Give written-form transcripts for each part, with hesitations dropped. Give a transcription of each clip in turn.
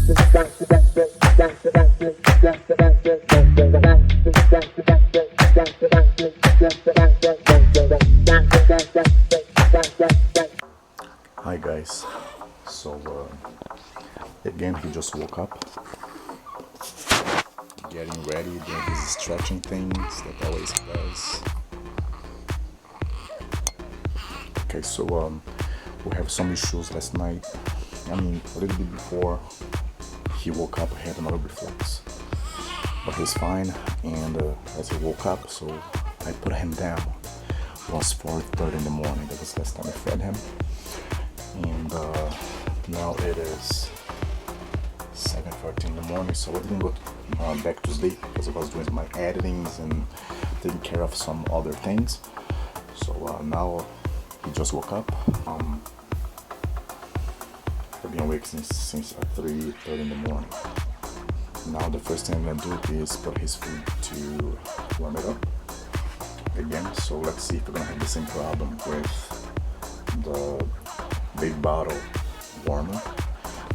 Hi guys, so again he just woke up, getting ready, doing his stretching things that always he does. Okay, so we have some issues last night. I mean, a little bit before he woke up, he had another reflex, but he's fine. And as he woke up, so I put him down. It was 4:30 in the morning. That was the last time I fed him. And now it is 7:30 in the morning, so I didn't go back to sleep because I was doing my editings and taking care of some other things. So now he just woke up. I've been awake since 3:30 in the morning. Now the first thing I'm gonna do is put his food to warm it up again. So let's see if we're gonna have the same problem with the big bottle warmer.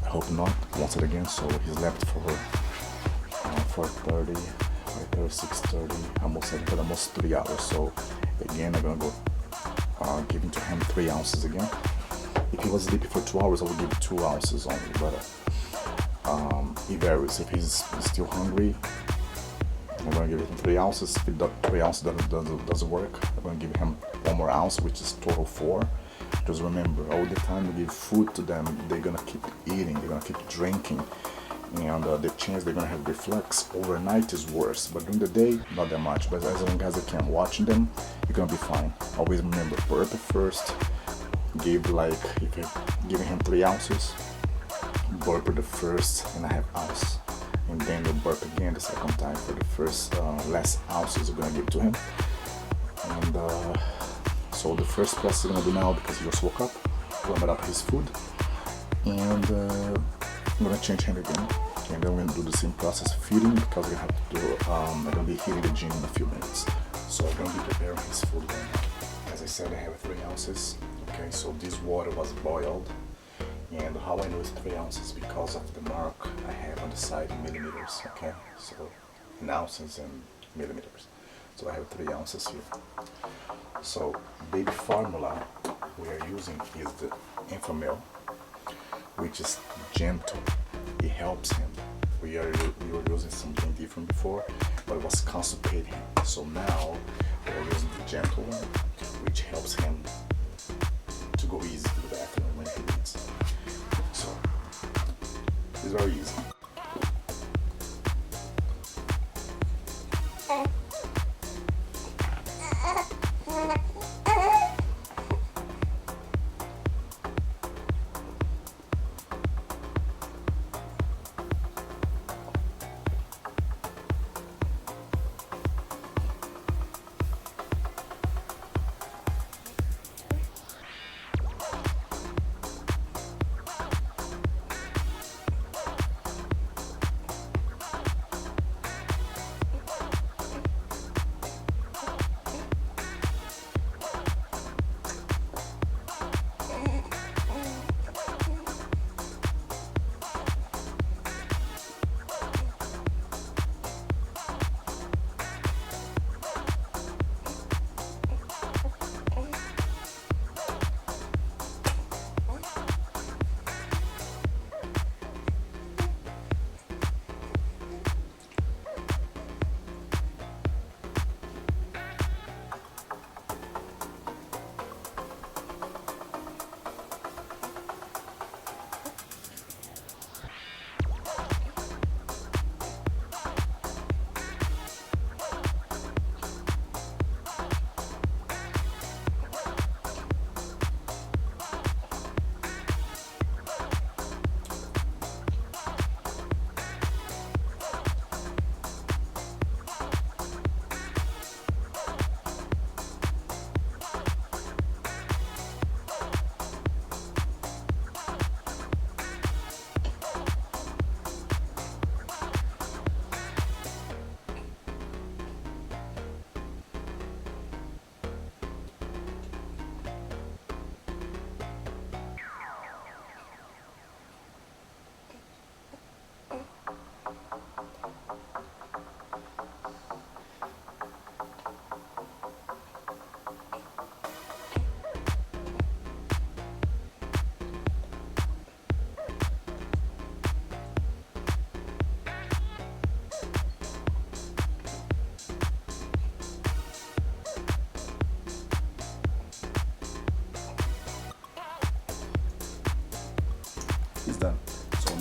I hope not. Once it again. So he slept for 4:30, 6:30, almost 3 hours. So again, I'm gonna go giving to him 3 ounces again. If he was sleeping for 2 hours, I would give 2 ounces only. But it varies. If he's still hungry, I'm gonna give him 3 ounces. If 3 ounces doesn't work, I'm gonna give him 1 more ounce, which is total 4. Just remember, all the time we give food to them, they're gonna keep eating, they're gonna keep drinking, and the chance they're gonna have reflux overnight is worse. But during the day, not that much. But as long as I can watch them, you're gonna be fine. Always remember, burp first. Give like, if you're giving him 3 ounces, burp the first and a half ounce, and then you burp again the second time for the first less ounces you're gonna give to him. And so the first process I'm gonna do now, because he just woke up, warm up his food, and I'm gonna change him again, and then we're gonna do the same process feeding, because we have to do. I'm gonna be hitting the gym in a few minutes, so I'm gonna be preparing his food right now. As I said, I have 3 ounces. Okay, so this water was boiled, and how I know it's 3 ounces because of the mark I have on the side in millimeters. Okay, so in ounces and millimeters. So I have 3 ounces here. So baby formula we are using is the Infamil, which is gentle. It helps him. We were using something different before, but it was constipating. So now we're using the gentle one, which helps him to go easy to the bathroom when he needs. So it's very easy.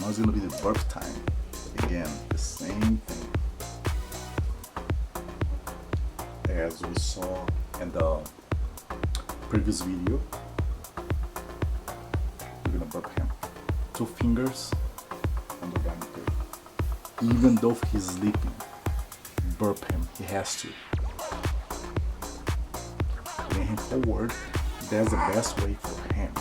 now it's gonna be the burp time. Again, the same thing as we saw in the previous video. We're gonna burp him. 2 fingers on the right there. Even though he's sleeping, burp him. He has to. Bring him forward. That's the best way for him.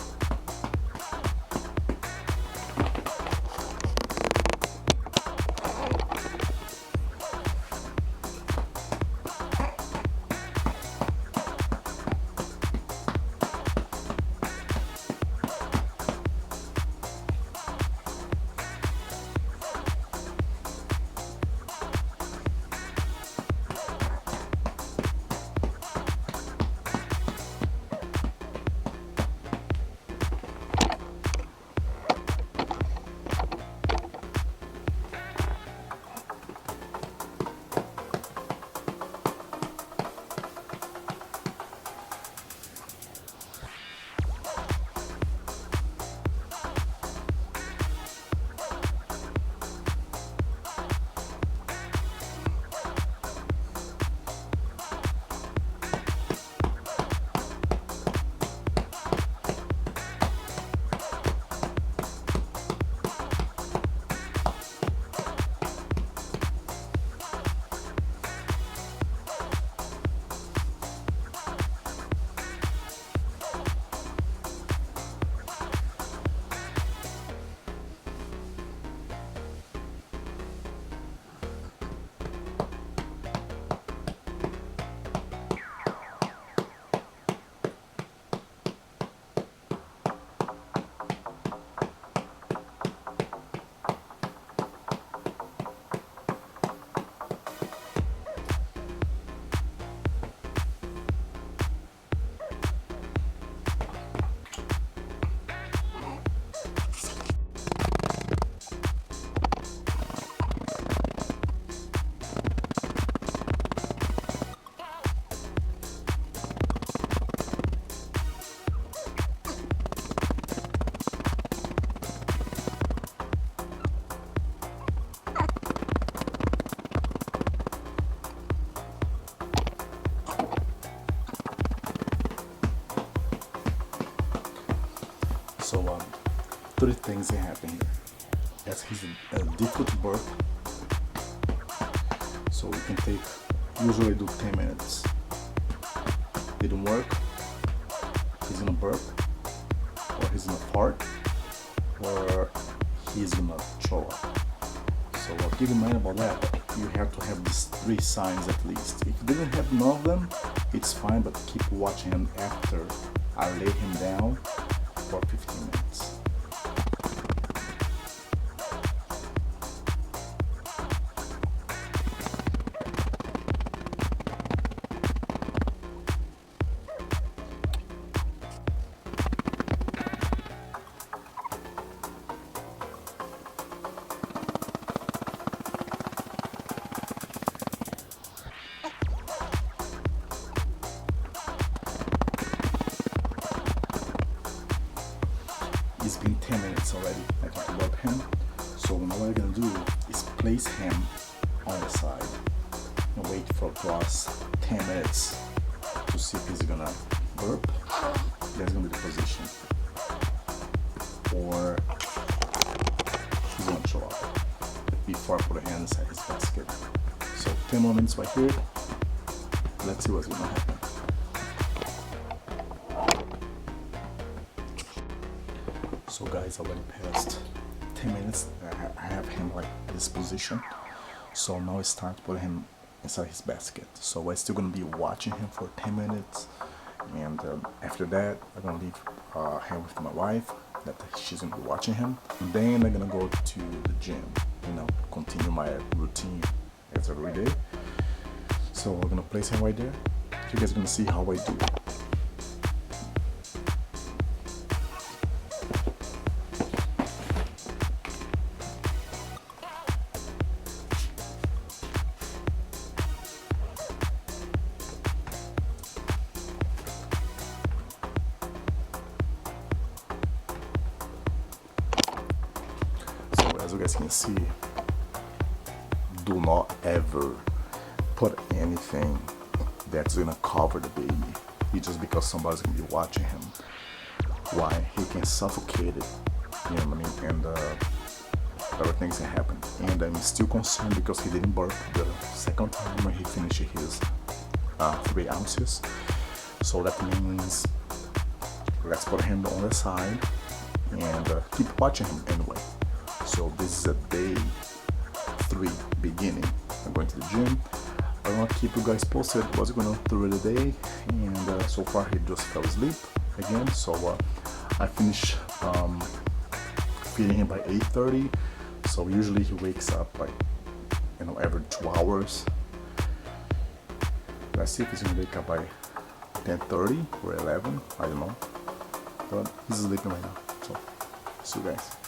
So 3 things that happen here. As he's a difficult burp, so we can take, usually do 10 minutes. Didn't work, he's gonna burp, or he's gonna fart, or he's gonna throw up. So keep in mind about that. You have to have these 3 signs at least. If you didn't have none of them, it's fine, but keep watching him after I lay him down for 15 minutes. It's been 10 minutes already. I talked about him. So now what I'm gonna do is place him on the side and wait for plus 10 minutes to see if he's gonna burp. That's gonna be the position. Or he's gonna throw up before I put a hand inside his basket. So 10 more minutes right here. Let's see what's gonna happen. So guys, already passed 10 minutes. I have him like this position. So now it's time to put him inside his basket. So we're still gonna be watching him for 10 minutes. And after that, I'm gonna leave him with my wife. That she's gonna be watching him. And then I'm gonna go to the gym, continue my routine as every day. So we're gonna place him right there. You guys are gonna see how I do it. as you guys can see, do not ever put anything that's gonna cover the baby. It's just because somebody's gonna be watching him. Why? He can suffocate it, you know what I mean? And other things can happen. And I'm still concerned because he didn't burp the second time when he finished his 3 ounces. So that means let's put him on the side and keep watching him anyway. So this is a day 3 beginning. I'm going to the gym. I want to keep you guys posted what's going on through the day, and so far he just fell asleep again. So I finish feeding him by 8:30. So usually he wakes up like, you know, every 2 hours. Let's see if he's gonna wake up by 10:30 or 11. I don't know, but he's sleeping right now. So see you guys.